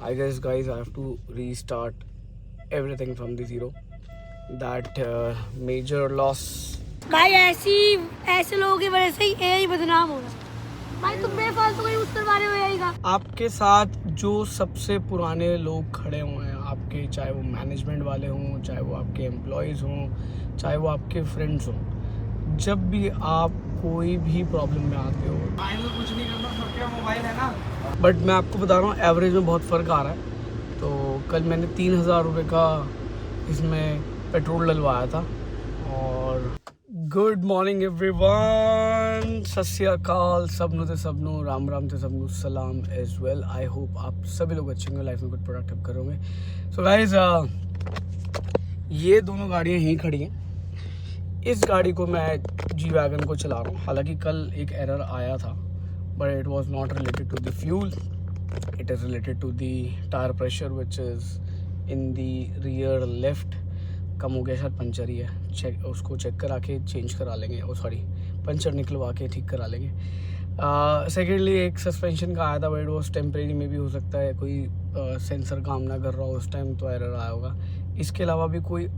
I guess guys I have to restart everything from the zero. That major loss. भाई ऐसे लोगों की वजह से ही एआई बदनाम हो रहा है। भाई तुम बेफालतू का यूज करवा रहे हो एआई का। आपके साथ जो सबसे पुराने लोग खड़े हुए हैं आपके, चाहे वो मैनेजमेंट वाले हों, चाहे वो आपके एम्प्लॉयज़ हों, चाहे वो आपके फ्रेंड्स हों, जब भी आप कोई भी प्रॉब्लम में आते हो, कुछ नहीं करना, सबके मोबाइल है ना। बट मैं आपको बता रहा हूँ एवरेज में बहुत फ़र्क आ रहा है। तो कल मैंने 3,000 रुपये का इसमें पेट्रोल डलवाया था। और गुड मॉर्निंग एवरीवन, सत श्री अकाल, सबनों ते सबनों, राम राम ते सबनों सलाम एज वेल। आई होप आप सभी लोग अच्छे होंगे, लाइफ में गुड प्रोडक्टिव करोगे। सो गाइज ये दोनों गाड़ियाँ यहीं खड़ी हैं। इस गाड़ी को मैं जी वैगन को चला रहा हूँ। हालांकि कल एक एरर आया था but it was not related to the fuel, it is related to the tyre pressure which is in the rear left. कम हो गया, शायद पंचर ही है। चेक उसको चेक करा के चेंज करा लेंगे। पंचर निकलवा के ठीक करा लेंगे। सेकेंडली एक सस्पेंशन का आया था बट इट वॉज टेम्परेरी में भी हो सकता है कोई सेंसर काम ना कर रहा हो उस टाइम तो एरर आया होगा। इसके अलावा भी कोई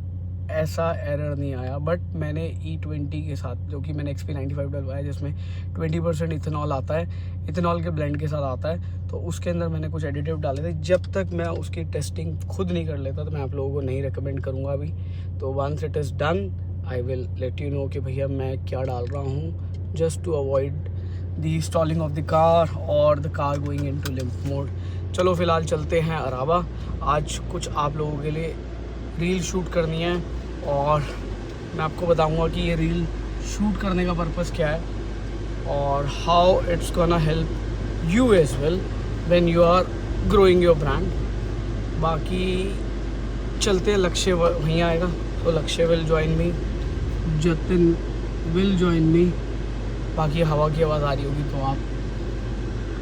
ऐसा एरर नहीं आया। बट मैंने E20 के साथ, जो कि मैंने XP95 डलवाया जिसमें 20% इथेनॉल आता है, इथेनॉल के ब्लेंड के साथ आता है, तो उसके अंदर मैंने कुछ एडिटिव डाले थे। जब तक मैं उसकी टेस्टिंग खुद नहीं कर लेता तो मैं आप लोगों को नहीं रिकमेंड करूँगा अभी। तो once it is done I will let you know कि भैया मैं क्या डाल रहा हूँ, just to avoid the stalling of the car और the car going into limp mode. चलो फ़िलहाल चलते हैं अराबा। आज कुछ आप लोगों के लिए रील शूट करनी है और मैं आपको बताऊंगा कि ये रील शूट करने का पर्पस क्या है और how it's gonna help you as well when you are growing your brand. बाकी चलते हैं, लक्ष्य वहीं आएगा तो Lakshya will join me, Jatin will join me. बाकी हवा की आवाज़ आ रही होगी तो आप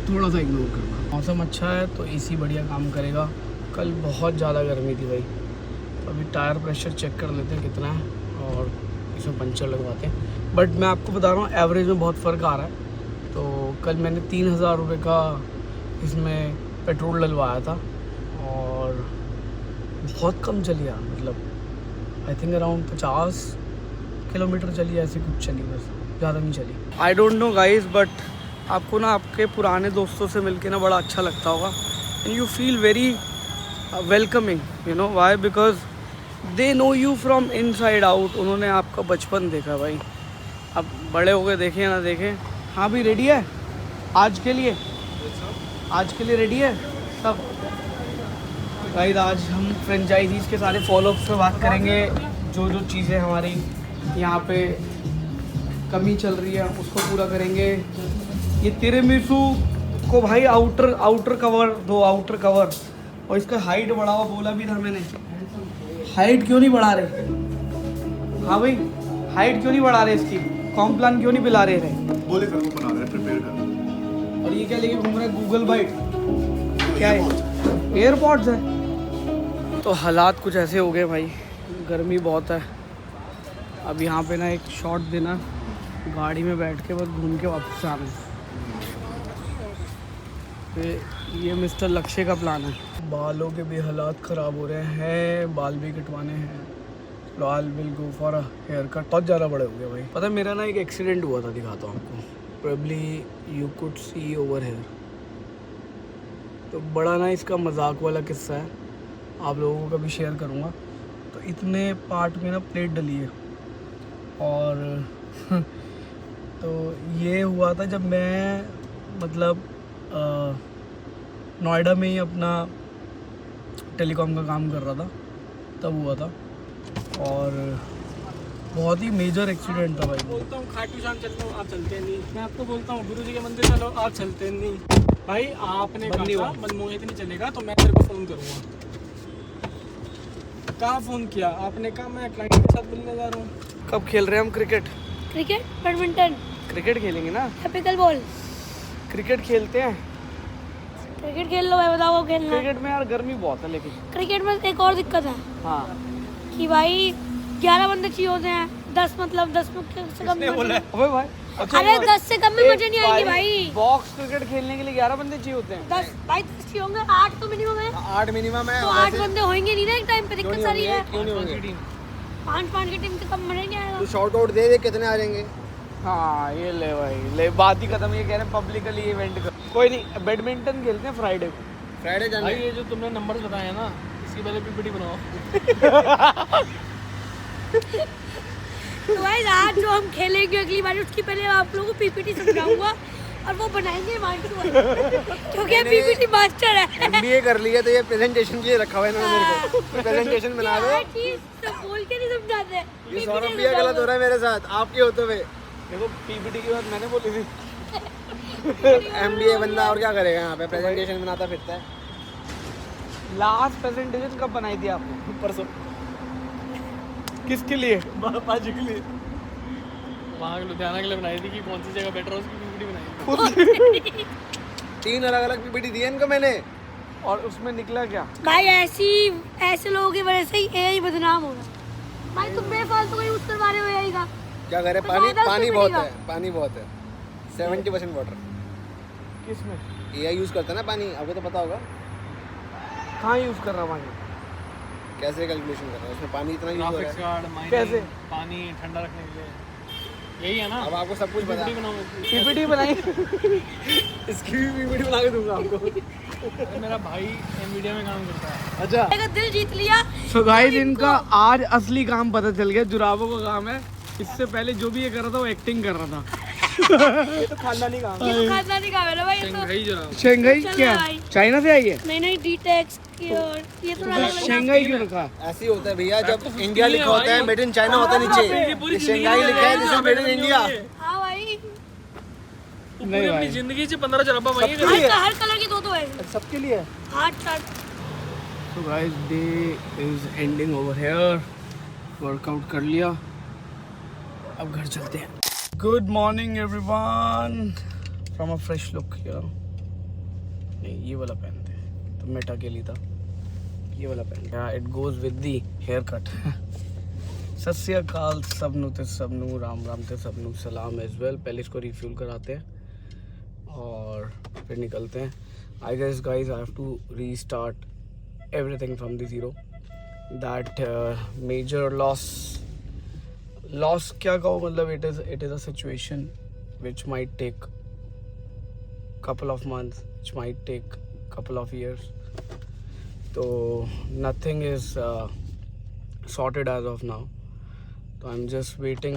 थोड़ा सा इग्नोर करना। मौसम अच्छा है तो एसी बढ़िया काम करेगा। कल बहुत ज़्यादा गर्मी थी भाई। अभी टायर प्रेशर चेक कर लेते हैं कितना है और इसमें पंचर लगवाते हैं। बट मैं आपको बता रहा हूँ एवरेज में बहुत फ़र्क आ रहा है। तो कल मैंने 3,000 रुपये का इसमें पेट्रोल डलवाया था और बहुत कम चली यार, मतलब आई थिंक अराउंड 50 किलोमीटर चली, ऐसे कुछ चली, बस ज़्यादा नहीं चली। I don't know guys, but आपको ना आपके पुराने दोस्तों से मिलके ना बड़ा अच्छा लगता होगा and you feel very welcoming, you know Y, because they know you from inside out. उन्होंने आपका बचपन देखा भाई, अब बड़े हो गए, देखें ना देखें। हाँ भी रेडी है आज के लिए, आज के लिए रेडी है सब गाइस। आज हम फ्रेंचाइजीज़ के सारे फॉलोअप्स पे बात करेंगे, जो जो चीज़ें हमारी यहाँ पे कमी चल रही है उसको पूरा करेंगे। ये तिरामिसू को भाई आउटर कवर दो, आउटर कवर, और इसका हाइट बढ़ावा बोला भी था मैंने। हाइट क्यों नहीं बढ़ा रहे? हाँ भाई, हाइट क्यों नहीं बढ़ा रहे इसकी? कॉम्प्लान क्यों नहीं पिला रहे? बोले कर, वो बना रहे हैं, प्रिपेयर कर। और ये क्या लेके घूम रहा है? गूगल बाइट क्या है? एयरपॉड्स है। तो हालात कुछ ऐसे हो गए भाई, गर्मी बहुत है। अब यहाँ पे ना एक शॉट देना, गाड़ी में बैठ के बस घूम के वापस आना। ये मिस्टर लक्ष्य का प्लान है। बालों के भी हालात ख़राब हो रहे हैं, बाल भी कटवाने हैं। फिलहाल will go for a haircut. बहुत ज़्यादा बड़े हो गए भाई। पता है मेरा ना एक एक्सीडेंट हुआ था, दिखाता हूँ आपको, probably you could see over here. तो बड़ा ना इसका मजाक वाला किस्सा है, आप लोगों को कभी शेयर करूँगा। तो इतने पार्ट में ना प्लेट डली है और तो ये हुआ था जब मैं मतलब नोएडा में ही अपना टेलीकॉम का काम कर रहा था, तब हुआ था। और बहुत ही मेजर एक्सीडेंट था भाई। बोलता हूँ खाटू श्याम चलता हूँ, आप चलते नहीं। मैं आपको बोलता हूँ गुरु जी के मंदिर चलो, आप चलते नहीं। भाई आपने कहा मनमोहित नहीं चलेगा तो मैं तेरे को फ़ोन करूँगा। कहाँ फ़ोन किया आपने? कहा मैं क्लाइंट के साथ मिलने जा रहा हूँ। कब खेल रहे हैं हम क्रिकेट? क्रिकेट, बैडमिंटन, क्रिकेट खेलेंगे ना, पिकल बॉल। क्रिकेट खेलते हैं। क्रिकेट खेल लो भाई, बताओ वो खेलना है। क्रिकेट में यार गर्मी बहुत है, लेकिन क्रिकेट में एक और दिक्कत है हाँ कि भाई 11 बंदे चाहिए होते हैं, 10 मतलब 10 से कम। अबे भाई, अरे 10 से कम में मजे नहीं आएंगे भाई। बॉक्स क्रिकेट खेलने के लिए 11 बंदे चाहिए होते हैं। 10 भाई 10 चाहिए होंगे, 8 तो मिनिमम है। 8 मिनिमम है। तो 8 बंदे होंगे नहीं ना एक टाइम पे, दिक्कत सारी है। क्यों नहीं होंगे? 5 की टीम से कम बनेंगे। तू शॉर्ट आउट दे कितने आ जाएंगे? हाँ ये ले भाई, ले बात ही खत्म। ये कह रहे हैं पब्लिकली इवेंट कर। कोई नहीं, बैडमिंटन खेलते हैं फ्राइडे को। फ्राइडे जाना भाई है। ये जो तुमने नंबर बताए ना, इसकी पहले पीपीटी बनाओ। तो भाई आज जो हम खेलेंगे अगली बार, उसकी पहले आप लोगों को पीपीटी समझाऊंगा और वो बनाएंगे मास्टर क्योंकि पीपीटी मास्टर है। एमबीए कर लिया तो ये प्रेजेंटेशन के लिए रखा हुआ है ना मेरे को। प्रेजेंटेशन बना दो। यार चीज सब बोल के नहीं समझाते। ये सौरभ भी गलत हो रहा है मेरे साथ आपके होते हुए। देखो पीपीटी की बात मैंने बोली थी। एमबीए बंदा और क्या करेगा यहाँ पे, प्रेजेंटेशन बनाता फिरता है। लास्ट प्रेजेंटेशन कब बनाई थी आपने? परसों। किसके लिए? बाजी के लिए, वहाँ लुधियाना के लिए बनाई थी कि कौन सी जगह बेटर है उसकी पीपीटी बनाई थी। 3 अलग-अलग पीपीटी दिए इनको मैंने। और उसमें निकला क्या? भाई ऐसे लोगों की वजह से ही एआई बदनाम हो रहा है। भाई तुम बेफालतू का यूज करवा रहे हो एआई का। क्या करे, तो पानी ज्यादा पानी उसमें बहुत मिलेगा। है, पानी बहुत है। 70% वाटर। किसमें? एआई यूज करता है ना पानी, आपको तो पता होगा। कहाँ यूज कर रहा पानी? कैसे कैलकुलेशन कर रहा है, उसमें पानी इतना यूज हो रहा ग्राफिक्स है। कार्ड, माइनिंग, कैसे? पानी ठंडा रखने के लिए, यही है ना। अब आपको सब कुछ पता पीपीटी है। बनाओ। पीपीटी बनाई। इसकी भी पीपीटी बना के दूंगा आपको। मेरा भाई मीडिया में काम करता है। अच्छा, अगर दिल जीत लिया सो गाइस इनका आज असली काम पता चल गया। जुराबों का काम है। इससे पहले जो भी ये कर रहा था वो एक्टिंग कर रहा था। ये तो खानदानी काम है। ये तो खानदानी काम है ना भाई। ये तो शंघाई जरा शंघाई चलो क्या? भाई। चाइना से आई है? नहीं डीटेक्स की और ये तो अलग अलग। शंघाई क्यों रखा? ऐसे ही होता है भैया, जब इंडिया लिखा होता है मेड इन चाइना होता है नीचे, ये शंघाई लिखा है जिसमें मेड इन इंडिया। हाँ भाई, पूरी अपनी जिंदगी से 15 जराबा वही हर कलर की दो है। सबके लिए। 8 shirt. So guys, day is ending over here. Workout कर लिया, अब घर चलते हैं। Good morning everyone from a fresh look यार। नहीं ये वाला पहनते हैं, तो मेटा के लिए था ये वाला पहनते हैं। It goes with the haircut. सत श्री अकाल सबनू ते सबनू, राम राम ते सबनू, सलाम एज वेल। पहले इसको रिफ्यूल कराते हैं और फिर निकलते हैं। I guess guys I have to restart everything from the zero. That major loss क्या कहो, मतलब it is a situation which might take couple of months, which might take couple of years. So nothing is sorted as of now. So I'm just waiting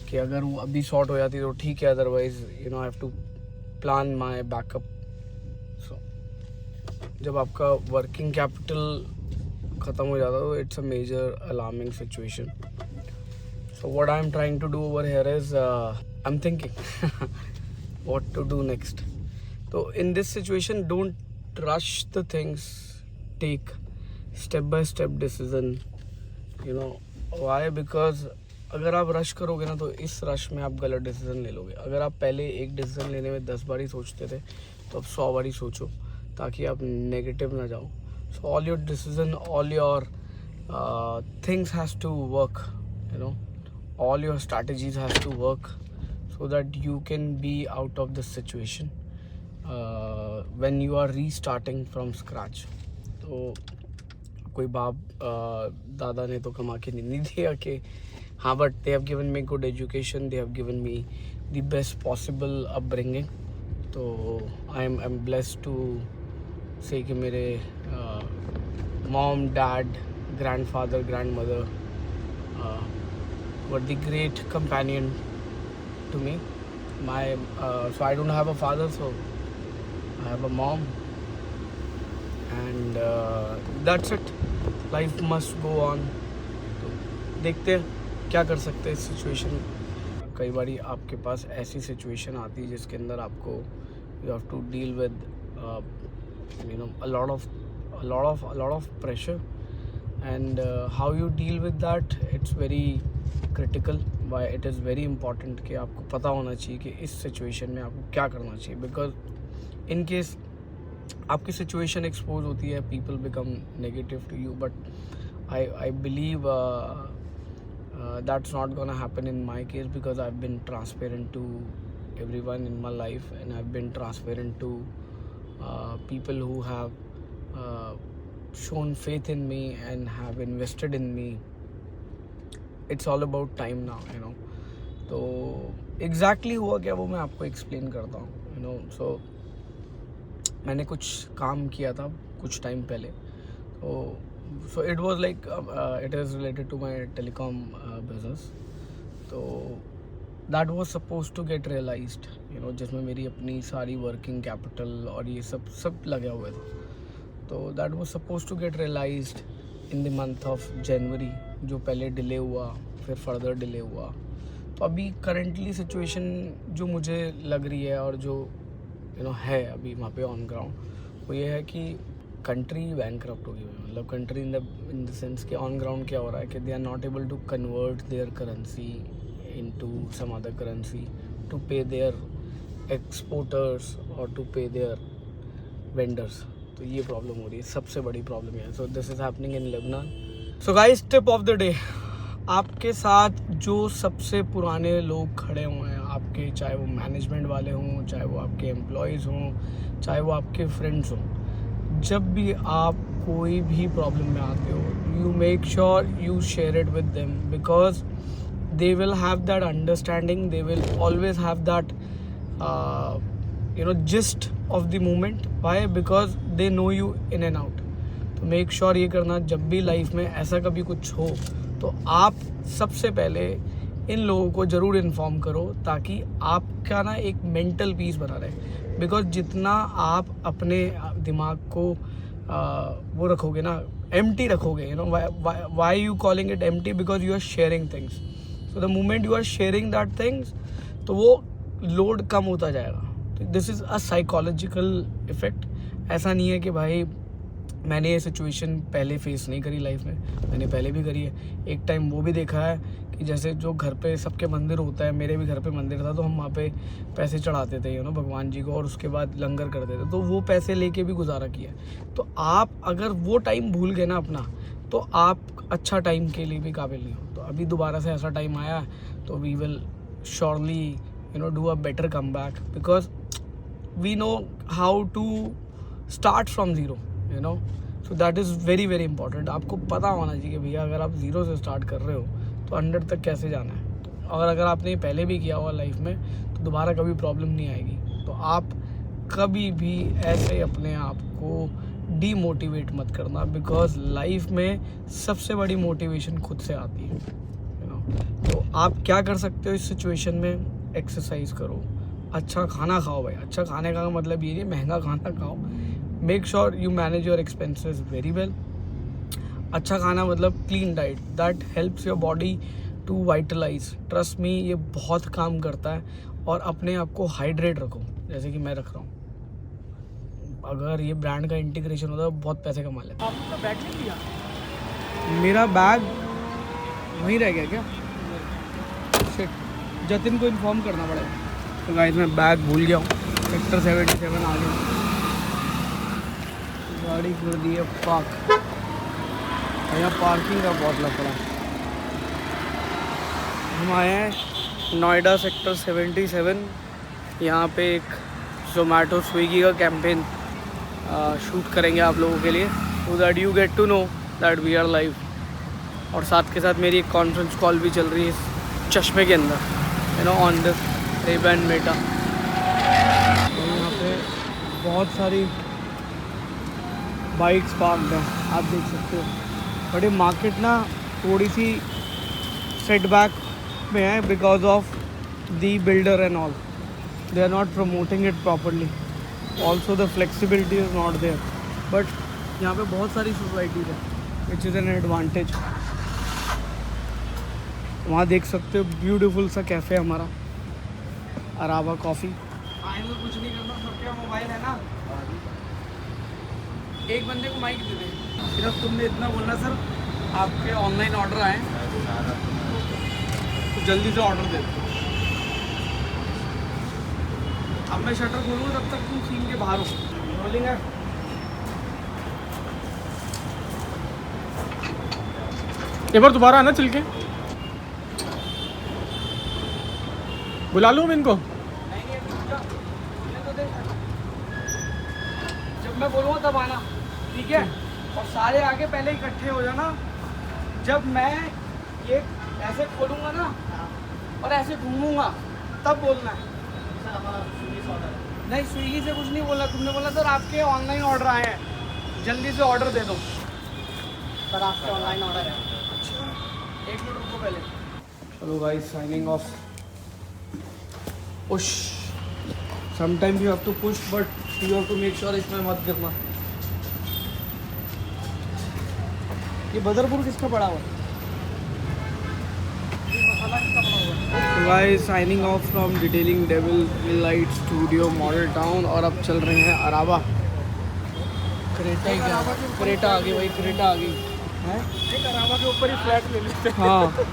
कि अगर वो अभी sort हो जाती तो ठीक है, otherwise you know I have to plan my backup. जब आपका वर्किंग कैपिटल ख़त्म हो जाता है तो it's a major alarming situation. So what I am trying to do over here is I am thinking what to do next. तो in this situation don't rush the things, take step by step decision. You know why? Because अगर आप rush करोगे ना तो इस rush में आप गलत डिसीजन ले लोगे. अगर आप पहले एक डिसीजन लेने में 10 बार ही सोचते थे तो अब 100 बार ही सोचो ताकि आप नेगेटिव ना जाओ. So all your decision, all your things has to work, you know, all your strategies has to work so that you can be out of this situation when you are restarting from scratch. तो कोई बाप दादा ने तो कमा के नहीं दिया कि हाँ, but they have given me good education, they have given me the best possible upbringing. तो I'm blessed to say कि मेरे mom, dad, grandfather, grandmother were the great companion to me. So I don't have a father, so I have a mom, and that's it. Life must go on. तो देखते हैं क्या कर सकते हैं इस सिचुएशन में. कई बारी आपके पास ऐसी सिचुएशन आती है जिसके अंदर आपको you have to deal with you know a lot of pressure, and how you deal with that, it's very critical. Why it is very important कि आपको पता होना चाहिए कि इस सिचुएशन में आपको क्या करना चाहिए. बिकॉज इन केस आपकी सिचुएशन एक्सपोज होती है, people become negative to you, but I believe that's not gonna happen in my case because I've been transparent to everyone in my life, and I've been transparent to people who have shown faith in me and have invested in me. It's all about time now, you know. तो exactly हुआ क्या वो मैं आपको explain करता हूँ, you know. So मैंने कुछ काम किया था कुछ टाइम पहले, so it was like it is related to my telecom business. तो that was supposed to get realized, you know, जिसमें मेरी अपनी सारी working capital और ये सब लगे हुए था. तो that was supposed to get realized in the month of January, जो पहले डिले हुआ फिर फर्दर डिले हुआ. तो अभी करंटली सिचुएशन जो मुझे लग रही है और जो यू नो है अभी वहाँ पे ऑन ग्राउंड वो ये है कि कंट्री बैंकरप्ट हो गई है. मतलब कंट्री इन द सेंस कि ऑन ग्राउंड क्या हो रहा है कि they are not able to convert their currency into some other currency to pay their exporters और टू पे देयर वेंडर्स. तो ये प्रॉब्लम हो रही है, सबसे बड़ी प्रॉब्लम है. So this is happening in Lebanon. So guys, tip of the day, आपके साथ जो सबसे पुराने लोग खड़े हुए हैं आपके, चाहे वो मैनेजमेंट वाले हों, चाहे वो आपके एम्प्लॉयज़ हों, चाहे वो आपके फ्रेंड्स हों, जब भी आप कोई भी प्रॉब्लम में आते हो, you make sure you share it with them, because they will have that understanding, they will always have that you know gist of the moment. Why? Because they know you in and out. तो make sure ये करना जब भी life में ऐसा कभी कुछ हो तो आप सबसे पहले इन लोगों को ज़रूर इन्फॉर्म करो, ताकि आपका ना एक मेंटल पीस बना रहे. बिकॉज जितना आप अपने दिमाग को वो रखोगे ना, एम्प्टी रखोगे, you know, why you calling it empty, because you are sharing things. So the moment you are sharing that things तो वो लोड कम होता जाएगा. This is a psychological effect. ऐसा नहीं है कि भाई मैंने ये सिचुएशन पहले फेस नहीं करी लाइफ में, मैंने पहले भी करी है. एक टाइम वो भी देखा है कि जैसे जो घर पे सबके मंदिर होता है, मेरे भी घर पे मंदिर था, तो हम वहाँ पे पैसे चढ़ाते थे, यू नो, भगवान जी को, और उसके बाद लंगर करते थे. तो वो पैसे लेके भी गुजारा किया. तो आप अगर वो टाइम भूल गए ना अपना, तो आप अच्छा टाइम के लिए भी काबिल नहीं हो. तो अभी दोबारा से ऐसा टाइम आया तो we will surely you know do a better come back, because we know how to start from zero, you know. So that is very very important. आपको पता होना चाहिए कि भैया अगर आप ज़ीरो से स्टार्ट कर रहे हो तो 100 तक कैसे जाना है. और अगर आपने पहले भी किया हुआ लाइफ में तो दोबारा कभी प्रॉब्लम नहीं आएगी. तो आप कभी भी ऐसे अपने आप को डीमोटिवेट मत करना, बिकॉज लाइफ में सबसे बड़ी मोटिवेशन खुद से आती है, यू नो. तो आप क्या कर सकते हो इस सिचुएशन में? एक्सरसाइज करो, अच्छा खाना खाओ भाई. अच्छा खाने का मतलब ये नहीं महंगा खाना खाओ. Make sure you manage your expenses very well. अच्छा खाना मतलब clean diet, that helps your body to vitalize. Trust me, ये बहुत काम करता है. और अपने आप को हाइड्रेट रखो, जैसे कि मैं रख रहा हूँ. अगर ये ब्रांड का इंटीग्रेशन होता है बहुत पैसे कमा लेते. आपका बैग नहीं लिया? मेरा बैग वहीं रह गया क्या? शिट, जतिन को इन्फॉर्म करना पड़ेगा. तो गाइस मैं बैग भूल गया हूँ. सेक्टर 77 आ गया. गाड़ी कर दी है पार्क. यहाँ पार्किंग का बहुत लफड़ा. हम आए हैं नोएडा सेक्टर 77. यहाँ पे एक जोमेटो स्विगी का कैंपेन शूट करेंगे आप लोगों के लिए, so that you get to know that we are live. और साथ के साथ मेरी एक कॉन्फ्रेंस कॉल भी चल रही है इस चश्मे के अंदर, you know, on this Ray-Ban Meta. यहाँ पे बहुत सारी बाइक्स पार्क्ड हैं, आप देख सकते हो. बट ये मार्केट ना थोड़ी सी सेटबैक में है because of the builder and all. They are not promoting it properly. Also the flexibility is not there. But यहाँ पे बहुत सारी सोसाइटीज है विच इज़ एन एडवांटेज. वहाँ देख सकते हो ब्यूटीफुल सा कैफ़े हमारा अराबा कॉफ़ी. फाइनल कुछ नहीं करना, सबके मोबाइल है ना, एक बंदे को माइक दे दे. सिर्फ तुमने इतना बोलना, सर आपके ऑनलाइन ऑर्डर आए तो जल्दी से ऑर्डर दे दो. अब मैं शटर खोलूँ तब तक तुम सीन के बाहर हो. रोलिंग है. एक बार दोबारा आना चल के बुला लूँ इनको. जब मैं बोलूँगा तब आना, ठीक है? और सारे आगे पहले इकट्ठे हो जाना। जब मैं ये ऐसे खोलूँगा ना और ऐसे घूमूंगा तब बोलना है। नहीं स्विगी से कुछ नहीं बोला, तुमने बोला सर आपके ऑनलाइन ऑर्डर आए हैं, जल्दी से ऑर्डर दे दो। सर आपके ऑनलाइन ऑर्डर है। अच्छा 1 मिनट रुको पहले। चलो guys signing off. Push sometimes you have to push but you have to make sure इसमें मत गिरना। ये बदरपुर किसका पड़ा हुआ है? Guys signing off from Detailing Devil light studio Model Town. और अब चल रहे हैं अराबा। क्रेटा ही क्या, क्रेटा आ गई भाई, क्रेटा आ गई है। एक अराबा के ऊपर ही फ्लैट ले लेते हैं। हाँ